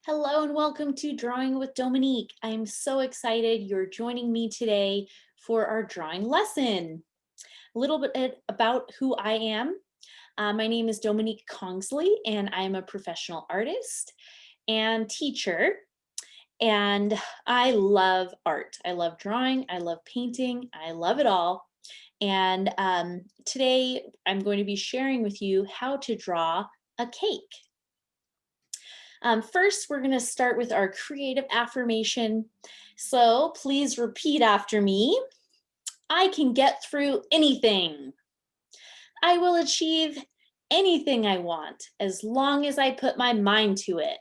Hello and welcome to Drawing with Dominique. I'm so excited you're joining me today for our drawing lesson. A little bit about who I am. My name is Dominique Kongsley and I'm a professional artist and teacher. And I love art. I love drawing. I love painting. I love it all. And today I'm going to be sharing with you how to draw a cake. First, we're going to start with our creative affirmation. So please repeat after me. I can get through anything. I will achieve anything I want as long as I put my mind to it.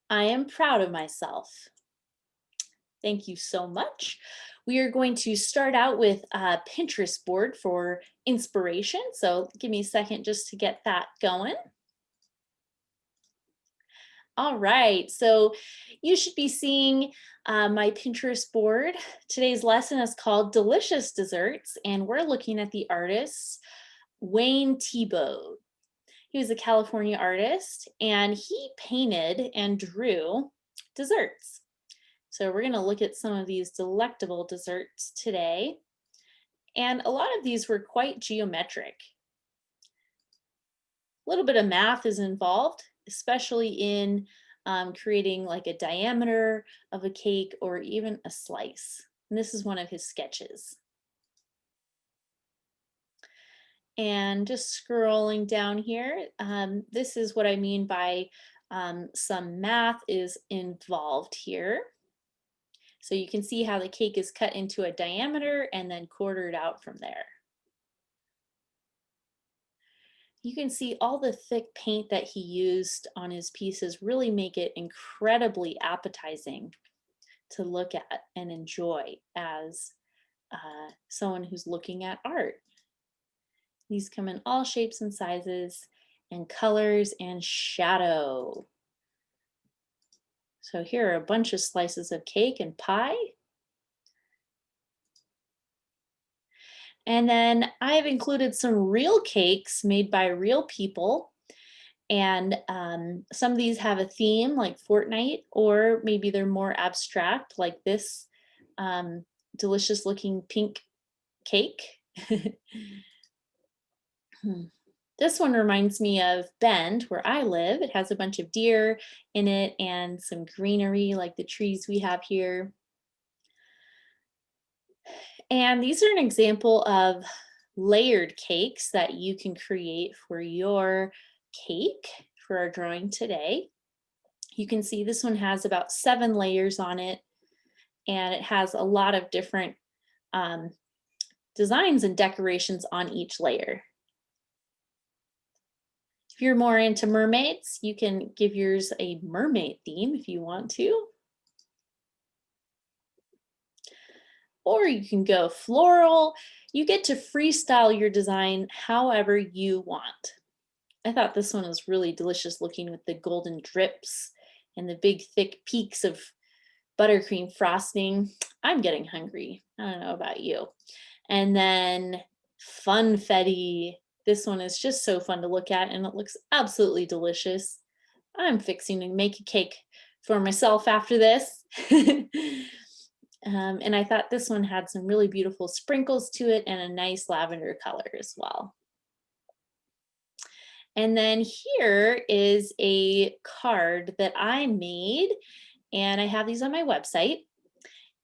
I am proud of myself. Thank you so much. We are going to start out with a Pinterest board for inspiration. So give me a second just to get that going. All right, so you should be seeing my Pinterest board. Today's lesson is called Delicious Desserts, and we're looking at the artist Wayne Thiebaud. He was a California artist, and he painted and drew desserts. So we're going to look at some of these delectable desserts today. And a lot of these were quite geometric. A little bit of math is involved, especially in creating like a diameter of a cake or even a slice. And this is one of his sketches. And just scrolling down here, this is what I mean by some math is involved here. So you can see how the cake is cut into a diameter and then quartered out from there. You can see all the thick paint that he used on his pieces really make it incredibly appetizing to look at and enjoy as someone who's looking at art. These come in all shapes and sizes and colors and shadow. So here are a bunch of slices of cake and pie. And then I've included some real cakes made by real people. And some of these have a theme like Fortnite, or maybe they're more abstract like this delicious looking pink cake. This one reminds me of Bend, where I live. It has a bunch of deer in it and some greenery like the trees we have here. And these are an example of layered cakes that you can create for your cake for our drawing today. You can see this one has about 7 layers on it, and it has a lot of different designs and decorations on each layer. If you're more into mermaids, you can give yours a mermaid theme if you want to. Or you can go floral. You get to freestyle your design however you want. I thought this one was really delicious looking with the golden drips and the big thick peaks of buttercream frosting. I'm getting hungry. I don't know about you. And then funfetti. This one is just so fun to look at and it looks absolutely delicious. I'm fixing to make a cake for myself after this. And I thought this one had some really beautiful sprinkles to it and a nice lavender color as well. And then here is a card that I made, and I have these on my website.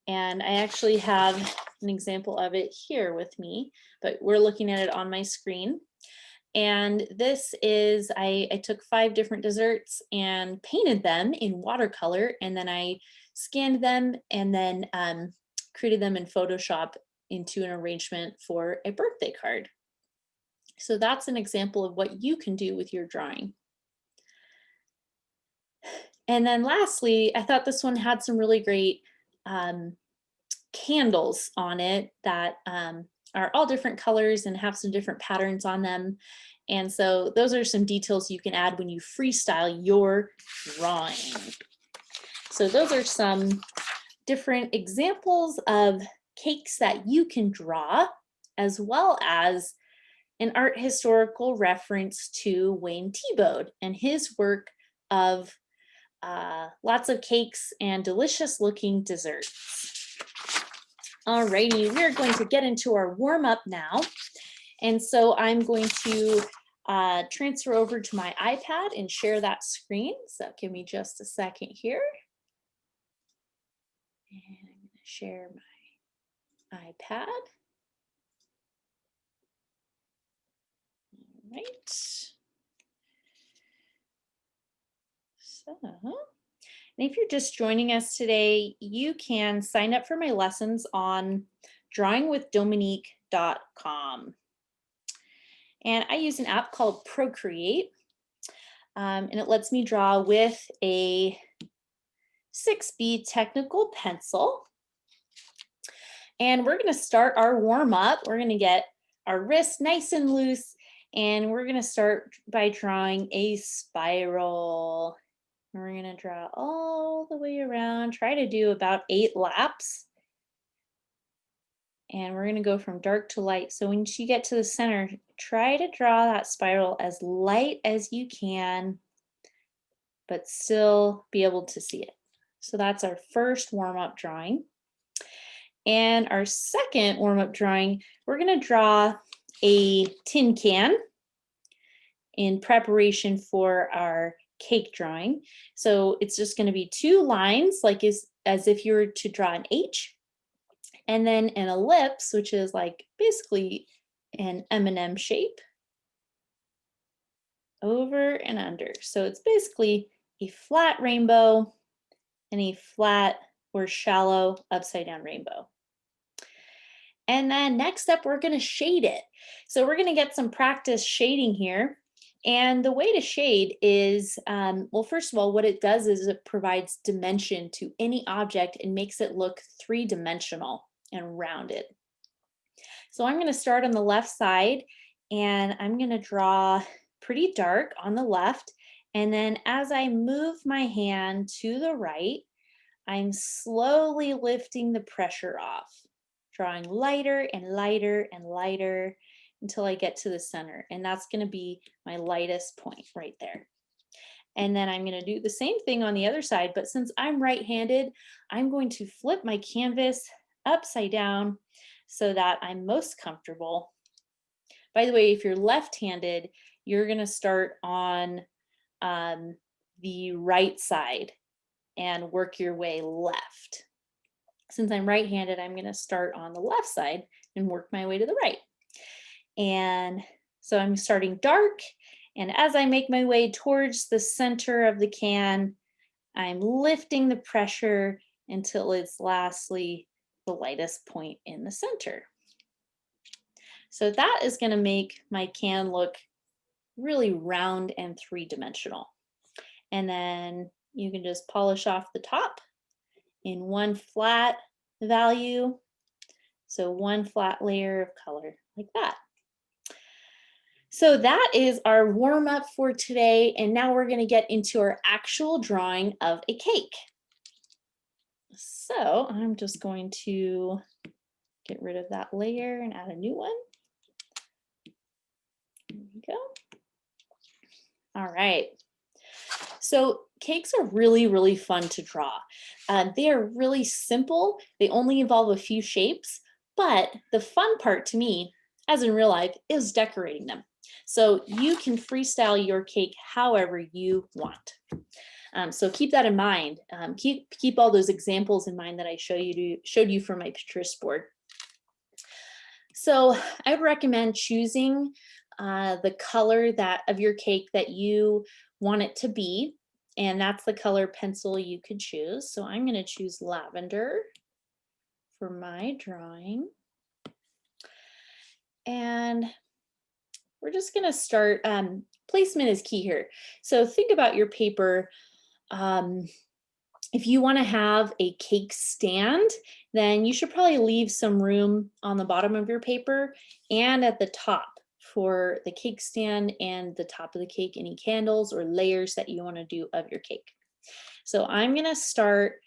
And I actually have an example of it here with me, but we're looking at it on my screen. And this is, I took 5 different desserts and painted them in watercolor, and then I scanned them and then created them in Photoshop into an arrangement for a birthday card. So that's an example of what you can do with your drawing. And then lastly, I thought this one had some really great candles on it that are all different colors and have some different patterns on them. And so those are some details you can add when you freestyle your drawing. So those are some different examples of cakes that you can draw, as well as an art historical reference to Wayne Thiebaud and his work of lots of cakes and delicious looking desserts. Alrighty, we're going to get into our warm up now. And so I'm going to transfer over to my iPad and share that screen. So give me just a second here. And I'm going to share my iPad. All right. So, and if you're just joining us today, you can sign up for my lessons on drawingwithdominique.com. And I use an app called Procreate, and it lets me draw with a 6B technical pencil. And we're going to start our warm up. We're going to get our wrist nice and loose, and we're going to start by drawing a spiral. We're going to draw all the way around, try to do about 8 laps. And we're going to go from dark to light. So when you get to the center, try to draw that spiral as light as you can, but still be able to see it. So that's our first warm-up drawing. And our second warm-up drawing, we're going to draw a tin can in preparation for our cake drawing. So it's just going to be 2 lines, like as if you were to draw an H, and then an ellipse, which is like basically an M&M shape, over and under. So it's basically a flat rainbow and a flat or shallow upside down rainbow. And then next up, we're going to shade it. So we're going to get some practice shading here. And the way to shade is, well, first of all, what it does is it provides dimension to any object and makes it look 3-dimensional and rounded. So I'm going to start on the left side, and I'm going to draw pretty dark on the left. And then as I move my hand to the right, I'm slowly lifting the pressure off, drawing lighter and lighter and lighter until I get to the center. And that's going to be my lightest point right there. And then I'm going to do the same thing on the other side, but since I'm right-handed, I'm going to flip my canvas upside down so that I'm most comfortable. By the way, if you're left-handed, you're going to start on the right side and work your way left. Since I'm right-handed, I'm going to start on the left side and work my way to the right. And so I'm starting dark, and as I make my way towards the center of the can, I'm lifting the pressure until it's lastly the lightest point in the center. So that is going to make my can look really round and 3-dimensional. And then you can just polish off the top in one flat value. So one flat layer of color like that. So that is our warm up for today. And now we're going to get into our actual drawing of a cake. So I'm just going to get rid of that layer and add a new one. There we go. All right. So cakes are really, really fun to draw. They are really simple. They only involve a few shapes, but the fun part to me, as in real life, is decorating them. So you can freestyle your cake however you want. So keep that in mind. Keep all those examples in mind that I showed you from my Pinterest board. So I would recommend choosing the color of your cake that you want it to be, and that's the color pencil you could choose. So I'm going to choose lavender for my drawing. And we're just going to start, placement is key here. So think about your paper. If you want to have a cake stand, then you should probably leave some room on the bottom of your paper and at the top for the cake stand and the top of the cake, any candles or layers that you want to do of your cake. So I'm going to start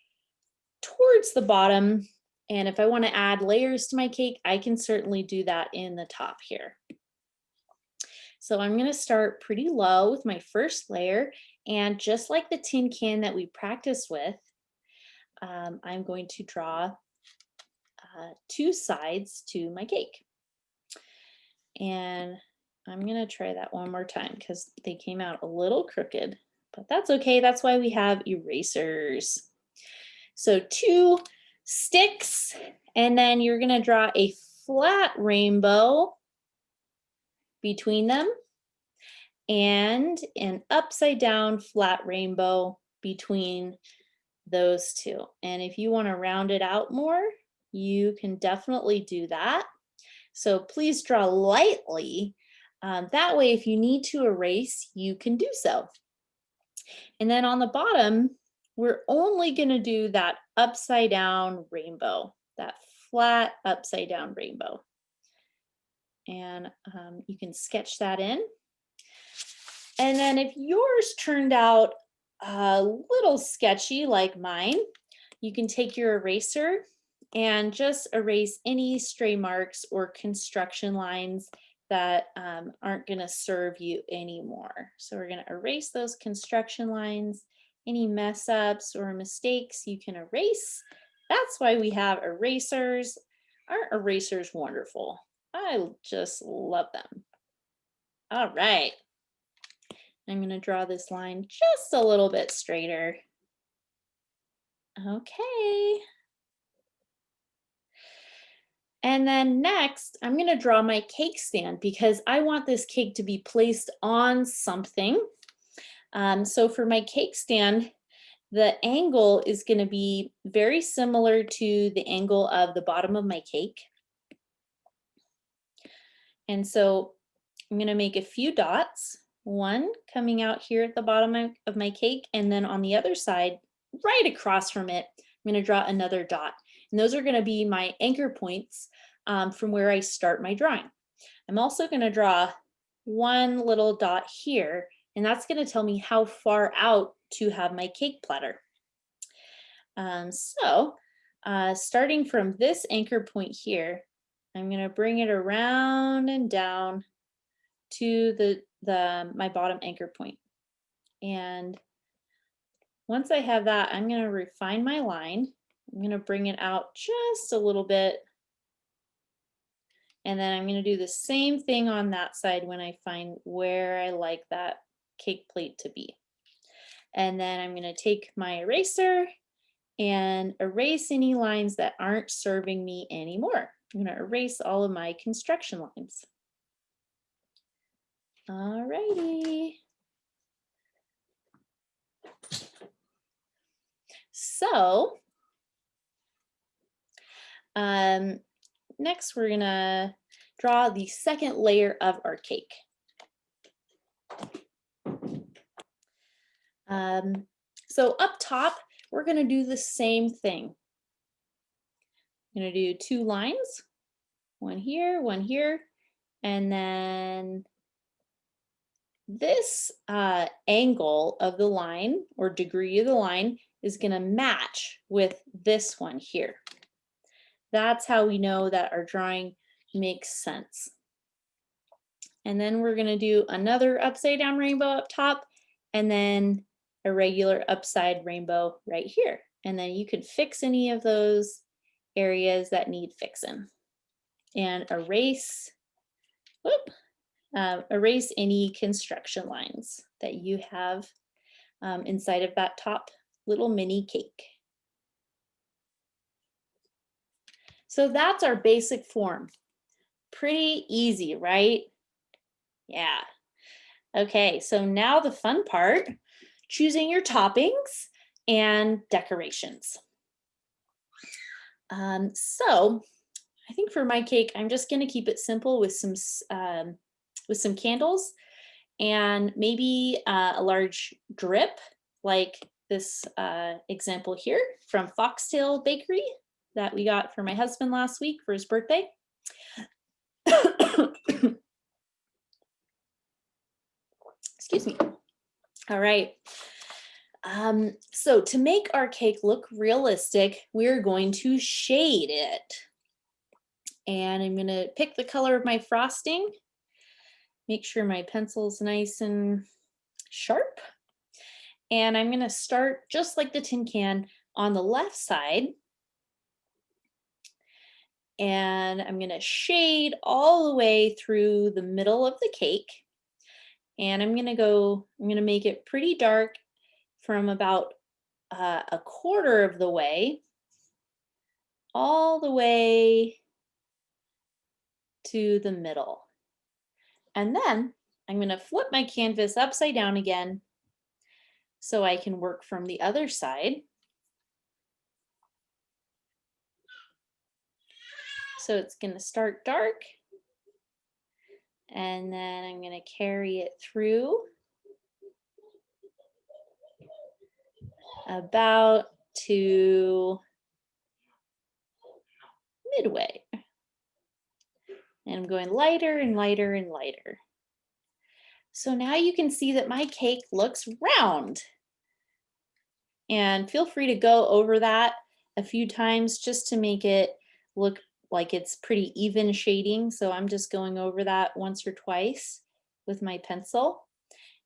towards the bottom, and if I want to add layers to my cake, I can certainly do that in the top here. So I'm going to start pretty low with my first layer. And just like the tin can that we practiced with, I'm going to draw two sides to my cake. And I'm going to try that one more time because they came out a little crooked, but that's okay. That's why we have erasers. So two sticks, and then you're going to draw a flat rainbow between them and an upside down flat rainbow between those two. And if you want to round it out more, you can definitely do that. So please draw lightly. That way, if you need to erase, you can do so. And then on the bottom, we're only going to do that upside down rainbow, that flat upside down rainbow. And you can sketch that in. And then if yours turned out a little sketchy like mine, you can take your eraser and just erase any stray marks or construction lines that aren't going to serve you anymore. So we're going to erase those construction lines. Any mess ups or mistakes you can erase. That's why we have erasers. Aren't erasers wonderful? I just love them. All right. I'm going to draw this line just a little bit straighter. Okay. And then next, I'm going to draw my cake stand because I want this cake to be placed on something. So for my cake stand, the angle is going to be very similar to the angle of the bottom of my cake. And so I'm going to make a few dots, one coming out here at the bottom of my cake, and then on the other side, right across from it, I'm going to draw another dot. And those are going to be my anchor points from where I start my drawing. I'm also going to draw one little dot here, and that's going to tell me how far out to have my cake platter. Starting from this anchor point here, I'm going to bring it around and down to my bottom anchor point. And once I have that, I'm going to refine my line. I'm going to bring it out just a little bit. And then I'm going to do the same thing on that side when I find where I like that cake plate to be. And then I'm going to take my eraser and erase any lines that aren't serving me anymore. I'm going to erase all of my construction lines. All righty. So next we're gonna draw the second layer of our cake. So up top, we're gonna do the same thing. I'm gonna do two lines, one here, and then this angle of the line or degree of the line is gonna match with this one here. That's how we know that our drawing makes sense. And then we're going to do another upside down rainbow up top and then a regular upside rainbow right here. And then you can fix any of those areas that need fixing and erase any construction lines that you have inside of that top little mini cake. So that's our basic form. Pretty easy, right? Yeah. Okay, so now the fun part, choosing your toppings and decorations. So I think for my cake, I'm just gonna keep it simple with some candles and maybe a large drip like this example here from Foxtail Bakery that we got for my husband last week for his birthday. Excuse me. All right. So to make our cake look realistic, we're going to shade it. And I'm going to pick the color of my frosting. Make sure my pencil's nice and sharp. And I'm gonna start just like the tin can on the left side. And I'm gonna shade all the way through the middle of the cake. And I'm gonna make it pretty dark from about a quarter of the way all the way to the middle. And then I'm going to flip my canvas upside down again so I can work from the other side. So it's going to start dark, and then I'm going to carry it through about to midway. And I'm going lighter and lighter and lighter. So now you can see that my cake looks round. And feel free to go over that a few times just to make it look like it's pretty even shading. So I'm just going over that once or twice with my pencil.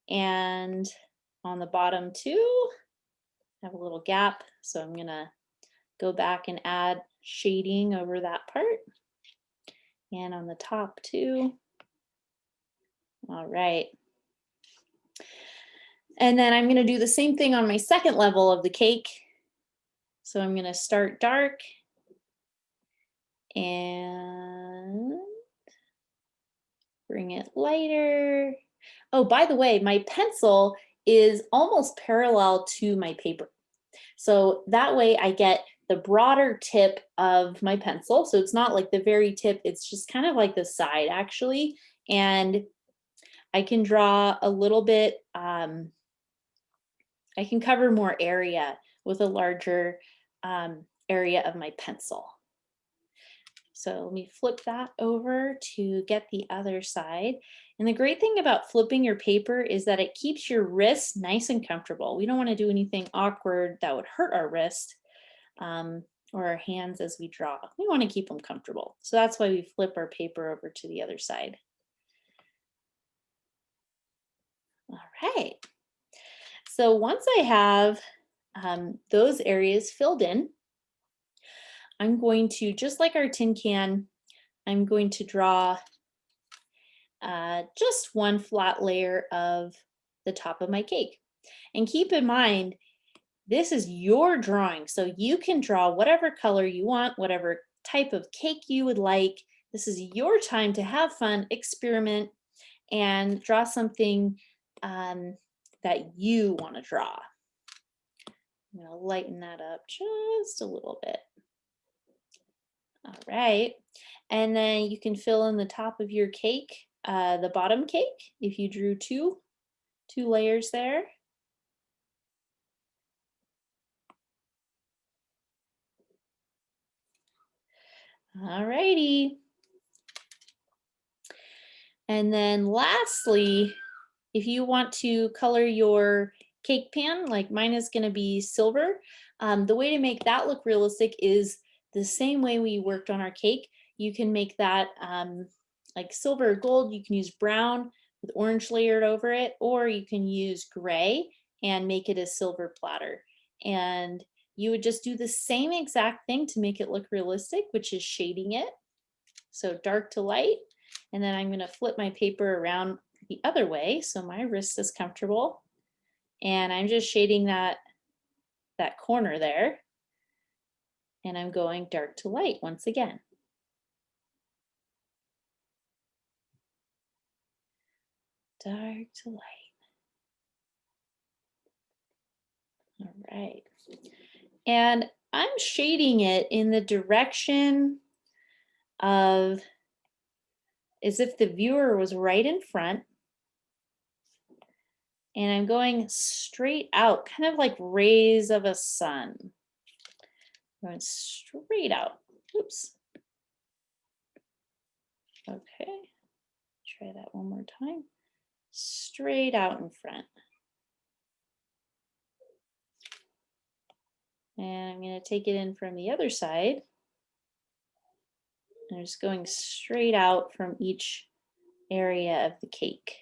And on the bottom too, I have a little gap. So I'm gonna go back and add shading over that part. And on the top too. All right. And then I'm going to do the same thing on my second level of the cake. So I'm going to start dark and bring it lighter. Oh, by the way, my pencil is almost parallel to my paper. So that way I get the broader tip of my pencil. So it's not like the very tip, it's just kind of like the side actually. And I can draw a little bit, I can cover more area with a larger area of my pencil. So let me flip that over to get the other side. And the great thing about flipping your paper is that it keeps your wrist nice and comfortable. We don't want to do anything awkward that would hurt our wrist or our hands as we draw. We want to keep them comfortable. So that's why we flip our paper over to the other side. All right. So once I have those areas filled in, I'm going to, just like our tin can, I'm going to draw just one flat layer of the top of my cake. And keep in mind, this is your drawing, so you can draw whatever color you want, whatever type of cake you would like. This is your time to have fun, experiment, and draw something that you want to draw. I'm going to lighten that up just a little bit. All right. And then you can fill in the top of your cake, the bottom cake, if you drew two layers there. All righty. And then lastly, if you want to color your cake pan, like mine is going to be silver, the way to make that look realistic is the same way we worked on our cake. You can make that like silver or gold. You can use brown with orange layered over it, or you can use gray and make it a silver platter. And you would just do the same exact thing to make it look realistic, which is shading it. So dark to light. And then I'm going to flip my paper around the other way so my wrist is comfortable. And I'm just shading that corner there. And I'm going dark to light once again. Dark to light. All right. And I'm shading it in the direction of as if the viewer was right in front. And I'm going straight out, kind of like rays of a sun. Going straight out. Oops. Okay. Try that one more time. Straight out in front. And I'm going to take it in from the other side. I'm just going straight out from each area of the cake.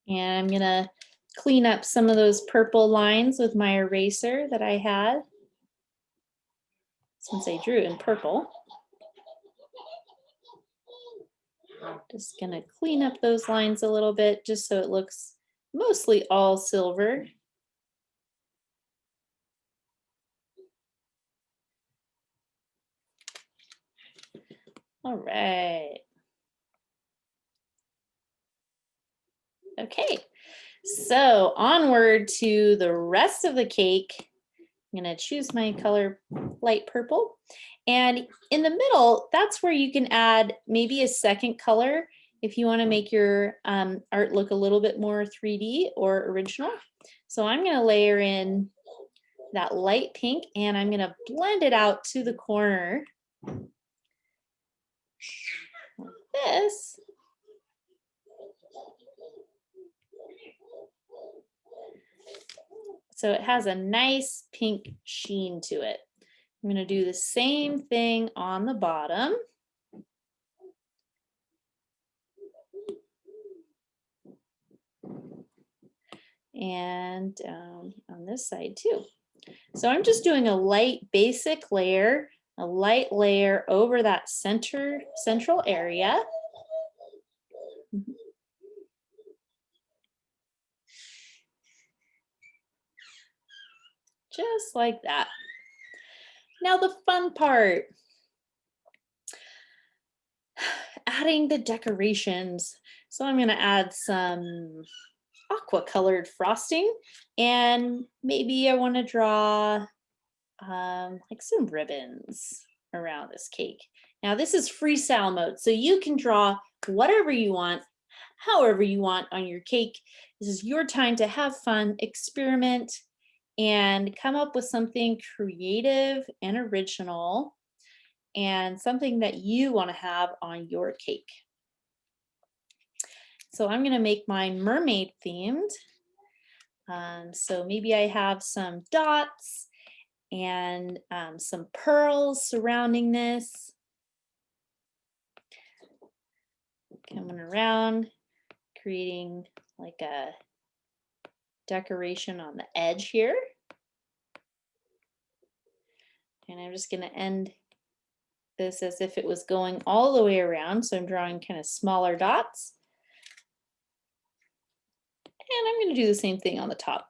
And I'm gonna clean up some of those purple lines with my eraser that I had, since I drew in purple. Just gonna clean up those lines a little bit just so it looks mostly all silver. All right. Okay, so onward to the rest of the cake. I'm gonna choose my color light purple. And in the middle, that's where you can add maybe a second color if you wanna make your art look a little bit more 3D or original. So I'm gonna layer in that light pink and I'm gonna blend it out to the corner like this. So it has a nice pink sheen to it. I'm going to do the same thing on the bottom. And down on this side too. So I'm just doing a light basic layer, a light layer over that central area. Just like that. Now the fun part, adding the decorations. So I'm going to add some aqua colored frosting and maybe I want to draw like some ribbons around this cake. Now this is freestyle mode, so you can draw whatever you want, however you want on your cake. This is your time to have fun, experiment, and come up with something creative and original and something that you want to have on your cake. So I'm going to make mine mermaid themed. So maybe I have some dots and some pearls surrounding this. Coming around, creating like a decoration on the edge here. And I'm just going to end this as if it was going all the way around. So I'm drawing kind of smaller dots. And I'm going to do the same thing on the top.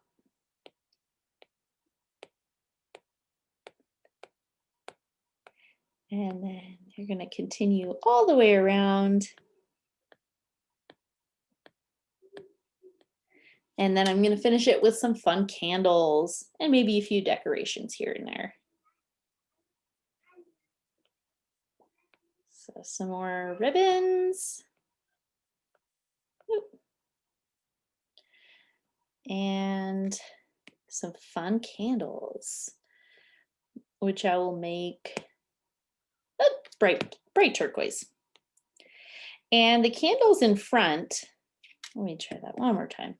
And then you're going to continue all the way around. And then I'm going to finish it with some fun candles and maybe a few decorations here and there. So some more ribbons. And some fun candles, which I will make bright turquoise. And the candles in front, let me try that one more time.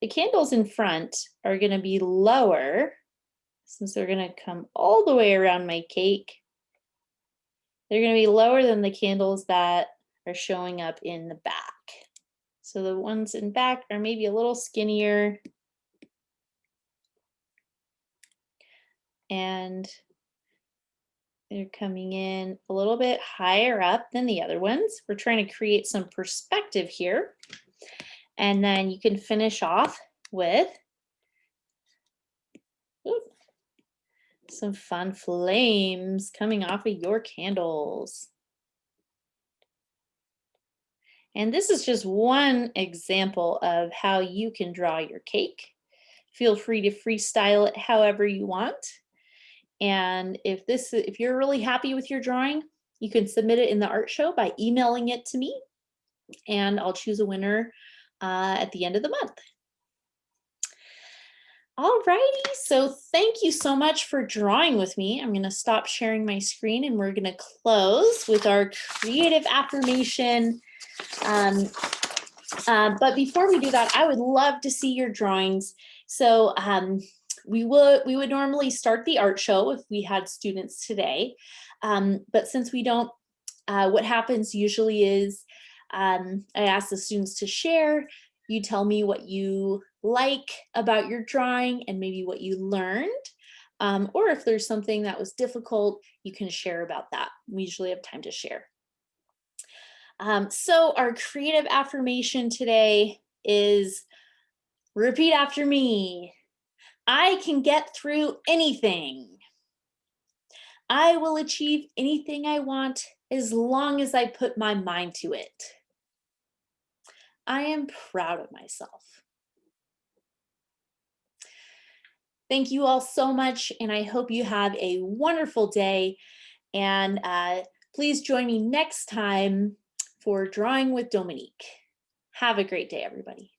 The candles in front are going to be lower since they're going to come all the way around my cake. They're going to be lower than the candles that are showing up in the back. So the ones in back are maybe a little skinnier. And they're coming in a little bit higher up than the other ones. We're trying to create some perspective here. And then you can finish off with some fun flames coming off of your candles. And this is just one example of how you can draw your cake. Feel free to freestyle it however you want. And if you're really happy with your drawing, you can submit it in the art show by emailing it to me, and I'll choose a winner at the end of the month. All righty, so thank you so much for drawing with me. I'm going to stop sharing my screen and we're going to close with our creative affirmation. But before we do that, I would love to see your drawings. So we would normally start the art show if we had students today. But since we don't What happens usually is I ask the students to share. You tell me what you like about your drawing and maybe what you learned. Or if there's something that was difficult, you can share about that. We usually have time to share. So our creative affirmation today is repeat after me. I can get through anything. I will achieve anything I want as long as I put my mind to it. I am proud of myself. Thank you all so much, and I hope you have a wonderful day. And please join me next time for Drawing with Dominique. Have a great day, everybody.